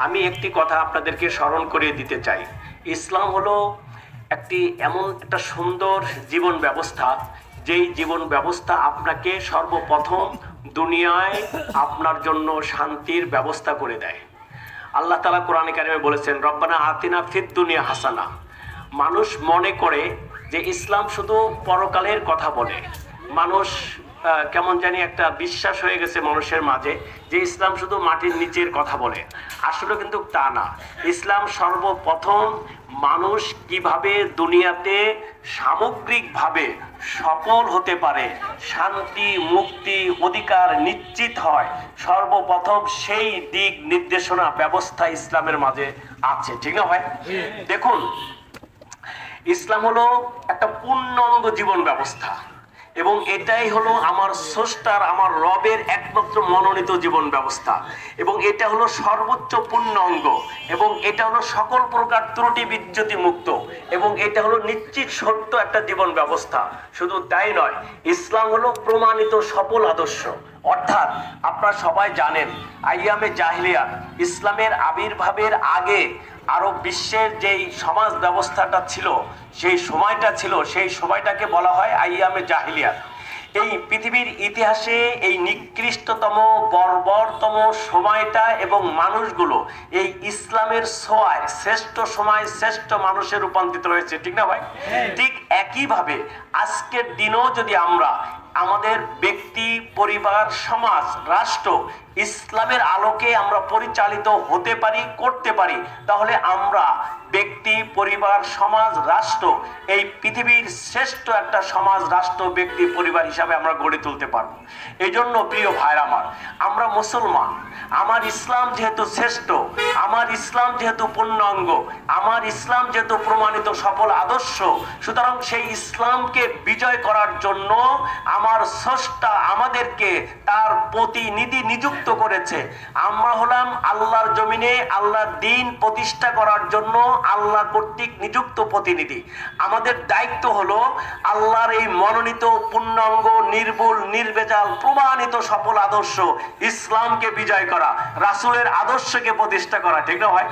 আমি একটি কথা আপনাদেরকে স্মরণ করিয়ে দিতে চাই। ইসলাম হলো এমন একটা সুন্দর জীবন ব্যবস্থা, যেই জীবন ব্যবস্থা আপনাকে সর্বপ্রথম দুনিয়ায় আপনার জন্য শান্তির ব্যবস্থা করে দেয়। আল্লাহ তাআলা কোরআনে কারিমে বলেছেন, রব্বানা আতিনা ফিদ দুনিয়া হাসানা। মানুষ মনে করে যে ইসলাম শুধু পরকালের কথা বলে। মানুষ কেমন জানি একটা বিশ্বাস হয়ে গেছে মানুষের মাঝে যে ইসলাম শুধু মাটির নিচের কথা বলে। আসলে কিন্তু তা না। ইসলাম সর্বপ্রথম মানুষ কিভাবে দুনিয়াতে সামগ্রিকভাবে সফল হতে পারে, শান্তি মুক্তি অধিকার নিশ্চিত হয়, সর্বপ্রথম সেই দিক নির্দেশনা ব্যবস্থা ইসলামের মাঝে আছে। ঠিক না ভাই? দেখুন, ইসলাম হলো একটা পূর্ণাঙ্গ জীবন ব্যবস্থা এবং এটাই হলো আমার স্রষ্টার, আমার রবের একমাত্র মনোনীত জীবন ব্যবস্থা এবং এটা হলো সর্বোচ্চ পূর্ণাঙ্গ এবং এটা হলো সকল প্রকার ত্রুটি বিচ্যুতি মুক্ত এবং এটা হলো নিশ্চিত সত্য একটা জীবন ব্যবস্থা। শুধু তাই নয়, ইসলাম হলো প্রমাণিত সফল আদর্শ। অর্থাৎ আপনারা সবাই জানেন, আইয়ামে জাহিলিয়াত, ইসলামের আবির্ভাবের আগে আরব বিশ্বের যেই সমাজ ব্যবস্থাটা ছিল, সেই সময়টাকে বলা হয় আইয়ামে জাহিলিয়াত। এই পৃথিবীর ইতিহাসে এই নিকৃষ্টতম বর্বরতম সময়টা এবং মানুষগুলো এই ইসলামের ছোঁয়ায় শ্রেষ্ঠ সময় শ্রেষ্ঠ মানুষে রূপান্তরিত হয়েছে। ঠিক না ভাই? ঠিক একইভাবে আজকের দিনেও যদি আমরা আমাদের ব্যক্তি, পরিবার, সমাজ, রাষ্ট্র ইসলামের আলোকে আমরা পরিচালিত হতে পারি, করতে পারি, তাহলে আমরা ব্যক্তি, পরিবার, সমাজ, রাষ্ট্র এই পৃথিবীর শ্রেষ্ঠ একটা সমাজ, রাষ্ট্র, ব্যক্তি, পরিবার হিসাবে আমরা গড়ে তুলতে পারবো। এই জন্য প্রিয় ভাইরা আমার, আমরা মুসলমান, আমার ইসলাম যেহেতু শ্রেষ্ঠ, আমার ইসলাম যেহেতু পূর্ণাঙ্গ, আমার ইসলাম যেহেতু প্রমাণিত সফল আদর্শ, সুতরাং সেই ইসলামকে বিজয় করার জন্য আমার স্রষ্টা আমাদেরকে তার প্রতিনিধি নিযুক্ত করেছে। আমরা হলাম আল্লাহর জমিনে আল্লাহর দ্বীন প্রতিষ্ঠা করার জন্য আল্লাহ কর্তৃক নিযুক্ত প্রতিনিধি। আমাদের দায়িত্ব হলো আল্লাহর এই মনোনীত পূর্ণাঙ্গ নির্ভুল নির্ভেজাল প্রমাণিত সফল আদর্শ ইসলামকে বিজয় করা, রাসূলের আদর্শকে প্রতিষ্ঠা করা। ঠিক না ভাই?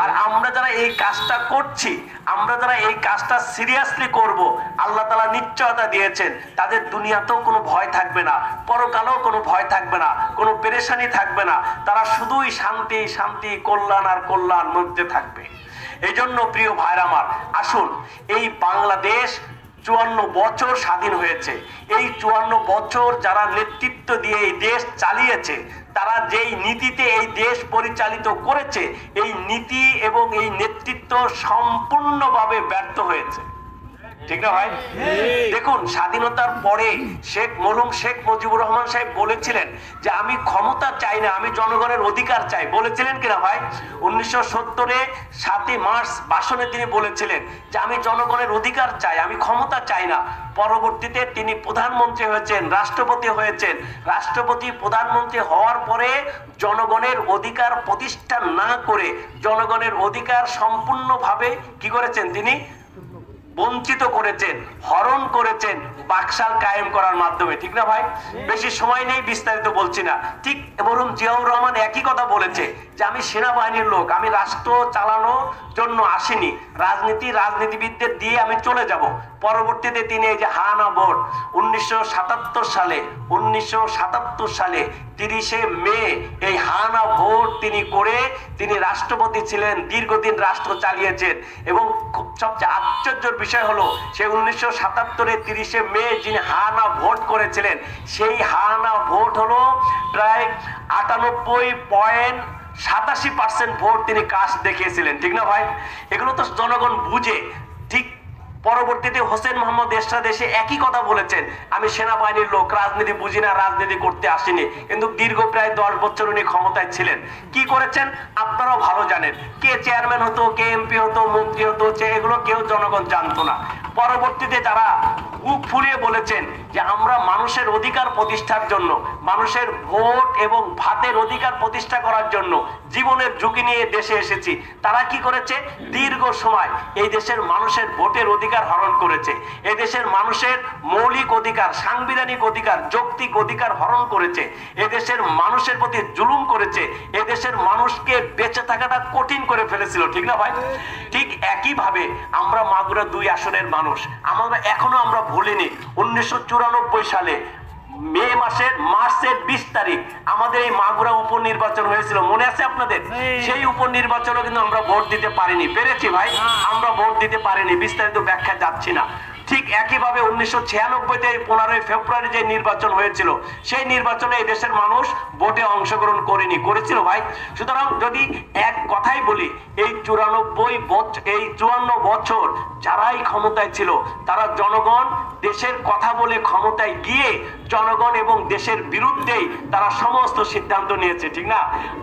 আর আমরা যারা এই কাজটা করছি, আমরা যারা এই কাজটা সিরিয়াসলি করব, আল্লাহ তাআলা নিশ্চয়তা দিয়েছেন তাদের দুনিয়াতেও কোনো ভয় থাকবে না, পরকালেও কোনো ভয় থাকবে না, কোনো পেরেশানি থাকবে না। তারা শুধুই শান্তি শান্তি, কল্যাণ আর কল্যাণ মধ্যে থাকবে। এই জন্য প্রিয় ভাইরা আমার, আসুন, এই বাংলাদেশ 54 বছর স্বাধীন হয়েছে। এই 54 বছর যারা নেতৃত্ব দিয়ে এই দেশ চালিয়েছে, তারা যেই নীতিতে এই দেশ পরিচালিত করেছে, এই নীতি এবং এই নেতৃত্ব সম্পূর্ণভাবে ব্যর্থ হয়েছে। ঠিক না ভাই? দেখুন, স্বাধীনতার পরে মরহুম শেখ মুজিবুর রহমান সাহেব বলেছিলেন যে আমি ক্ষমতা চাই না, আমি জনগণের অধিকার চাই। বলেছিলেন কিনা ভাই? 1970-এ 7ই মার্চ ভাষণে তিনি বলেছিলেন যে আমি জনগণের অধিকার চাই, আমি ক্ষমতা চাই না। পরবর্তীতে তিনি প্রধানমন্ত্রী হয়েছেন, রাষ্ট্রপতি হয়েছেন। রাষ্ট্রপতি, প্রধানমন্ত্রী হওয়ার পরে জনগণের অধিকার প্রতিষ্ঠা না করে জনগণের অধিকার সম্পূর্ণভাবে কি করেছেন? তিনি বঞ্চিত করেছেন, হরণ করেছেন বাকশাল কায়েম করার মাধ্যমে। ঠিক না ভাই? বেশি সময় নেই, বিস্তারিত বলছি না। ঠিক মরহুম জিয়াউর রহমান একই কথা বলেছে যে আমি সেনাবাহিনীর লোক, আমি রাষ্ট্র চালানোর জন্য আসিনি, রাজনীতিবিদদের দিয়ে আমি চলে যাব। পরবর্তীতে তিনি এই যে হানা ভোট 1977 সালে 30শে মে এই হানা ভোট তিনি করে তিনি রাষ্ট্রপতি ছিলেন, দীর্ঘদিন রাষ্ট্র চালিয়েছেন। এবং সবচেয়ে আশ্চর্যের বিষয় হলো সে 1977-এ 30শে মে যিনি হানা ভোট করেছিলেন, সেই হানা ভোট হলো প্রায় 98.87% ভোট তিনি কাস্ট দেখিয়েছিলেন। ঠিক না ভাই? এগুলো তো জনগণ বুঝে। ঠিক পরবর্তীতে হোসেন মোহাম্মদ এরশাদ এসে একই কথা বলেছেন, আমি সেনাবাহিনীর লোক, রাজনীতি বুঝি না, রাজনীতি করতে আসিনি। কিন্তু দীর্ঘ প্রায় 10 বছর উনি ক্ষমতায় ছিলেন। কি করেছেন আপনারাও ভালো জানেন। কে চেয়ারম্যান হতো, কে এমপি হতো, মন্ত্রী হতো, এগুলো কেউ জনগণ জানতো না। পরবর্তীতে যারা বুক ফুলিয়ে বলেছেন যে আমরা মানুষের অধিকার প্রতিষ্ঠার জন্য, মানুষের ভোট এবং ভাতের অধিকার প্রতিষ্ঠা করার জন্য জীবনের ঝুঁকি নিয়ে দেশে এসেছি। তারা কি করেছে? দীর্ঘ সময় এই দেশের মানুষের ভোটের অধিকার হরণ করেছে, এই দেশের মানুষের মৌলিক অধিকার, সাংবিধানিক অধিকার, যৌক্তিক অধিকার হরণ করেছে, এই দেশের মানুষের প্রতি জুলুম করেছে, এই দেশের মানুষকে বেঁচে থাকাটা কঠিন করে ফেলেছিল, ঠিক না ভাই? ঠিক একইভাবে আমরা মাগুরা 2 আসনের মানুষ, এখনো আমরা ভুলিনি 1994 সালে মার্চের 20 তারিখ আমাদের এই মাগুরা উপনির্বাচন হয়েছিল, মনে আছে আপনাদের? সেই উপনির্বাচনে কিন্তু আমরা ভোট দিতে পারিনি। পেরেছি ভাই, আমরা ভোট দিতে পারিনি, বিস্তারিত ব্যাখ্যা যাচ্ছি না। ঠিক একইভাবে 1996-তে 15 ফেব্রুয়ারি যে নির্বাচন হয়েছিল, সেই নির্বাচনে এই দেশের মানুষ ভোটে অংশগ্রহণ করেনি, করেছিল ভাই। সুতরাং যদি এক কথাই বলি, এই 54 বছর যারাই ক্ষমতায় ছিল, তারা জনগণ দেশের কথা বলে ক্ষমতায় গিয়ে জনগণ এবং দেশের বিরুদ্ধেই তারা সমস্ত সিদ্ধান্ত নিয়েছে, ঠিক না?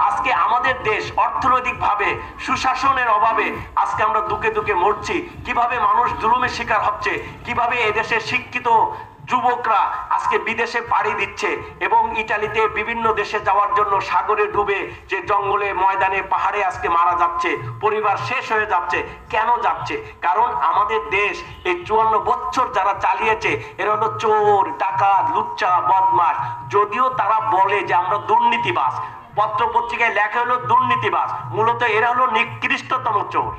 আজকে আমাদের দেশ অর্থনৈতিকভাবে সুশাসনের অভাবে আজকে আমরা দুকে দুকে মরছি। কিভাবে মানুষ জুলুমের শিকার হচ্ছে, কিভাবে এদেশের শিক্ষিত যুবকরা আজকে বিদেশে পাড়ি দিচ্ছে এবং ইতালিতে বিভিন্ন দেশে যাওয়ার জন্য সাগরে ডুবে, যে জঙ্গলে, ময়দানে, পাহাড়ে আজকে মারা যাচ্ছে, পরিবার শেষ হয়ে যাচ্ছে। কেন যাচ্ছে? কারণ আমাদের দেশ এই 54 বছর যারা চালিয়েছে এরা হলো চোর, ডাকাত, লুচ্চা, বদমাশ। যদিও তারা বলে যে আমরা দুর্নীতিবাজ, পত্র পত্রিকায় লেখা হলো দুর্নীতিবাজ, মূলত এরা হলো নিকৃষ্টতম চোর,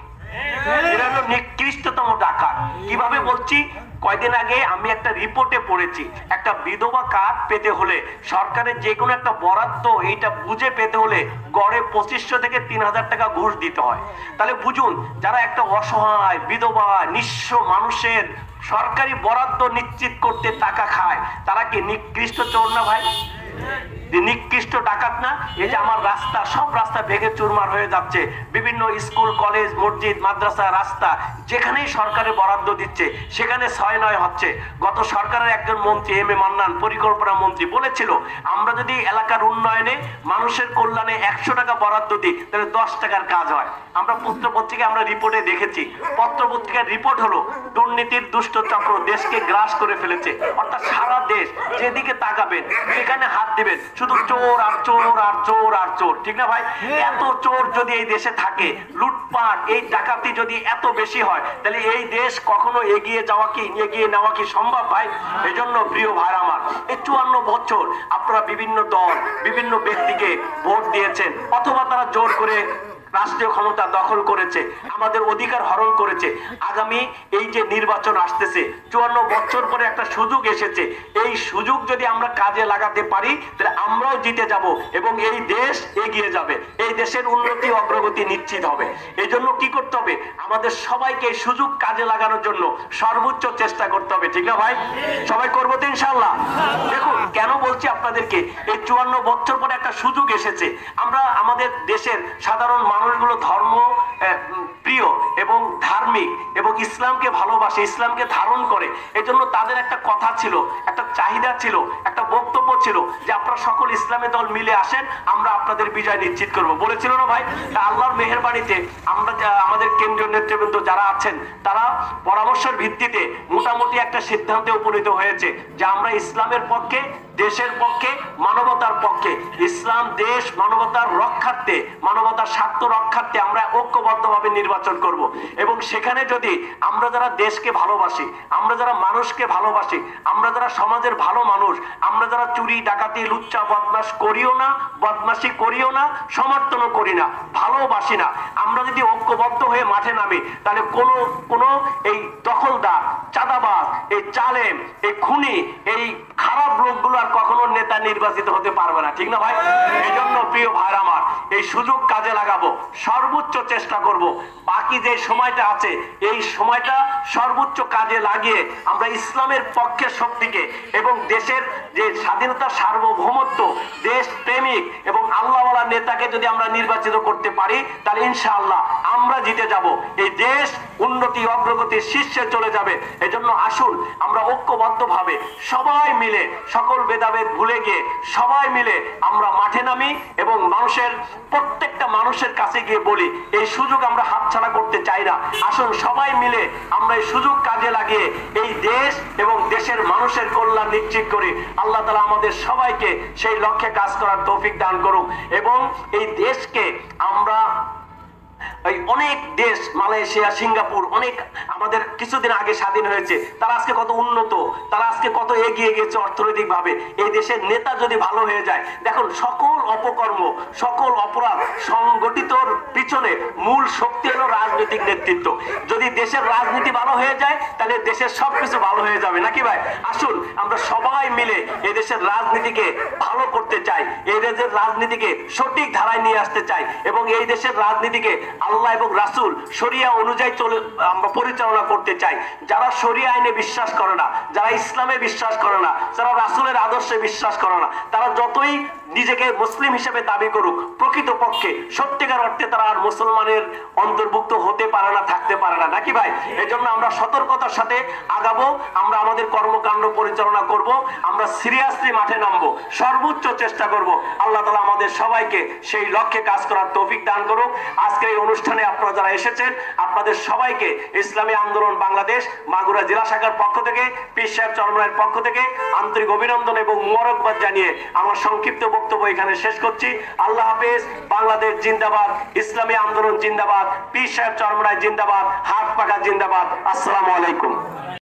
এরা হলো নিকৃষ্টতম ডাকাত। কিভাবে বলছি? কয়দিন আগে আমি একটা রিপোর্টে পড়েছি, একটা বিধবা কার্ড পেতে হলে সরকারের যে কোনো একটা বরাদ্দ এইটা বুঝে পেতে হলে গড়ে 2500 থেকে 3000 টাকা ঘুষ দিতে হয়। তাহলে বুঝুন, যারা একটা অসহায় বিধবা নিঃস্ব মানুষের সরকারি বরাদ্দ নিশ্চিত করতে টাকা খায়, তারা কি নিকৃষ্ট চোর না ভাই? নিকৃষ্ট ডাকাত না? এই যে আমার রাস্তা, সব রাস্তা ভেঙে চুরমার হয়ে যাচ্ছে, বিভিন্ন স্কুল, কলেজ, মসজিদ, মাদ্রাসা, রাস্তা যেখানেই সরকারের বরাদ্দ দিচ্ছে সেখানে 6-9 হচ্ছে। গত সরকারের একজন মন্ত্রী এম এ মান্নান, পরিকল্পনা মন্ত্রী, বলেছিল আমরা যদি এলাকার উন্নয়নে, মানুষের কল্যাণে 100 টাকা বরাদ্দ দিই তাহলে 10 টাকার কাজ হয়। আমরা পত্র পত্রিকায় আমরা রিপোর্টে দেখেছি, পত্র পত্রিকার রিপোর্ট হলো দুর্নীতির দুষ্ট চক্র দেশকে গ্রাস করে ফেলেছে। অর্থাৎ সারা দেশ যেদিকে তাকাবেন, যেখানে হাত দিবেন, শুধু চোর আর চোর আর চোর আর চোর, ঠিক না ভাই? এত চোর যদি এই দেশে থাকে, লুটপাট, এই ডাকাতি যদি এত বেশি হয়, তাহলে এই দেশ কখনো এগিয়ে নেওয়া কি সম্ভব ভাই? এই জন্য প্রিয় ভাই আমার, এই 54 বছর আপনারা বিভিন্ন দল, বিভিন্ন ব্যক্তিকে ভোট দিয়েছেন, অথবা তারা জোর করে রাষ্ট্রীয় ক্ষমতা দখল করেছে, আমাদের অধিকার হরণ করেছে। আগামী এই যে নির্বাচন আসতেছে, 54 বছর পরে একটা সুযোগ এসেছে, এই সুযোগ যদি আমরা কাজে লাগাতে পারি তাহলে আমরাও জিতে যাব এবং এই দেশ এগিয়ে যাবে, এই দেশের উন্নতি অগ্রগতি নিশ্চিত হবে। এই জন্য কি করতে হবে? আমাদের সবাইকে এই সুযোগ কাজে লাগানোর জন্য সর্বোচ্চ চেষ্টা করতে হবে, ঠিক না ভাই? সবাই করবো তো ইনশাআল্লাহ? দেখুন কেন বলছি আপনাদেরকে, এই 54 বছর পরে একটা সুযোগ এসেছে। আমরা আমাদের দেশের সাধারণ মানুষগুলো ধর্ম প্রিয় এবং ধার্মিক এবং ইসলামকে ভালোবাসে, ইসলামকে ধারণ করে। এজন্য তাদের একটা কথা ছিল, একটা চাহিদা ছিল, একটা বক্তব্য ছিল যে আপনারা সকল ইসলামী দল মিলে আসেন, আমরা আপনাদের বিজয় নিশ্চিত করব, বলেছিল না ভাই? আল্লাহর মেহেরবানিতে আমরা আমাদের কেন্দ্রীয় নেতৃবৃন্দ যারা আছেন তারা পরামর্শের ভিত্তিতে মোটামুটি একটা সিদ্ধান্তে উপনীত হয়েছে যে আমরা ইসলামের পক্ষে, দেশের পক্ষে, মানবতার পক্ষে, ইসলাম দেশ মানবতার রক্ষার্থে, মানবতার স্বার্থ রক্ষার্থে আমরা ঐক্যবদ্ধভাবে নির্বাচন করব। এবং সেখানে যদি আমরা যারা দেশকে ভালোবাসি, আমরা যারা মানুষকে ভালোবাসি, আমরা যারা সমাজের ভালো মানুষ, আমরা যারা চুরি, ডাকাতি, লুচ্চা, বদমাশি করিও না, সমর্থনও করি না, ভালোবাসি না, আমরা যদি ঐক্যবদ্ধ হয়ে মাঠে নামি, তাহলে কোনো এই দখলদার, চাঁদাবাজ, এই জালেম, এই খুনি, এই খারাপ লোকগুলো আর কখনো নেতা নির্বাচিত হতে পারবে না, ঠিক না ভাই? এই জন্য প্রিয় ভাইরা আমার, এই সুযোগ কাজে লাগাবো, সর্বোচ্চ চেষ্টা করব। বাকি যে সময়টা আছে এই সময়টা সর্বোচ্চ কাজে লাগিয়ে আমরা ইসলামের পক্ষের শক্তিকে এবং দেশের যে স্বাধীনতা, সার্বভৌমত্ব, দেশ প্রেমিক এবং আল্লাহওয়ালা নেতাকে যদি আমরা নির্বাচিত করতে পারি তাহলে ইনশাআল্লাহ আমরা জিতে যাব, এই দেশ উন্নতি অগ্রগতির শীর্ষে চলে যাবে। এজন্য আসুন আমরা ঐক্যবদ্ধভাবে সবাই মিলে, সকল ভেদাভেদ ভুলে গিয়ে সবাই মিলে আমরা মাঠে নামি এবং প্রত্যেকটা মানুষের কাছে গিয়ে বলি, এই সুযোগ আমরা হাতছাড়া করতে চাই না। আসুন সবাই মিলে আমরা এই সুযোগ কাজে লাগিয়ে এই দেশ এবং দেশের মানুষের কল্যাণ নিশ্চিত করি। আল্লাহ তাআলা আমাদের সবাইকে সেই লক্ষ্যে কাজ করার তৌফিক দান করুক এবং এই দেশকে আমরা অনেক দেশ, মালয়েশিয়া, সিঙ্গাপুর, অনেক আমাদের কিছুদিন আগে স্বাধীন হয়েছে, তারা আজকে কত উন্নত, তারা আজকে কত এগিয়ে গেছে অর্থনৈতিক ভাবে। এই দেশের নেতা যদি ভালো হয়ে যায়, দেখুন সকল অপকর্ম, সকল অপরাধ সংগঠিতর পিছনে মূল শক্তি হলো রাজনৈতিক নেতৃত্ব। যদি দেশের রাজনীতি ভালো হয়ে যায় তাহলে দেশের সবকিছু ভালো হয়ে যাবে, নাকি ভাই? আসুন আমরা সবাই মিলে এই দেশের রাজনীতিকে ভালো করতে চাই, এই দেশের রাজনীতিকে সঠিক ধারায় নিয়ে আসতে চাই এবং এই দেশের রাজনীতিকে আল্লাহ এবং রাসূল শরিয়া অনুযায়ী আমরা পরিচালনা করতে চাই। যারা শরিয়া আইনে বিশ্বাস করে না, যারা ইসলামে বিশ্বাস করে না, যারা রাসূলের আদর্শে বিশ্বাস করে না, তারা যতই নিজেকে মুসলিম হিসেবে দাবি করুক, প্রকৃতপক্ষে সত্যিকার অর্থে তারা আর মুসলমানের অন্তর্ভুক্ত হতে পারে না, থাকতে পারে না, নাকি ভাই? এজন্য আমরা সতর্কতার সাথে আগাবো, আমরা আমাদের কর্মকাণ্ড পরিচালনা করব, আমরা সিরিয়াসলি মাঠে নামবো, সর্বোচ্চ চেষ্টা করব। আল্লাহ তাআলা আমাদের সবাইকে সেই লক্ষ্যে কাজ করার তৌফিক দান করুক। আজকের এই অনুষ্ঠানে আপনারা যারা এসেছেন, আপনাদের সবাইকে ইসলামী আন্দোলন বাংলাদেশ মাগুরা জেলা শাখার পক্ষ থেকে, পীর সাহেব চরমরায়ের পক্ষ থেকে আন্তরিক অভিনন্দন এবং মোবারকবাদ জানিয়ে আমার সংক্ষিপ্ত বক্তব্য এখানে শেষ করছি। আল্লাহ হাফেজ। বাংলাদেশ জিন্দাবাদ, ইসলামী আন্দোলন জিন্দাবাদ, পীর সাহেব চরমরায় জিন্দাবাদ, হাত পাখা জিন্দাবাদ। আসসালামু আলাইকুম।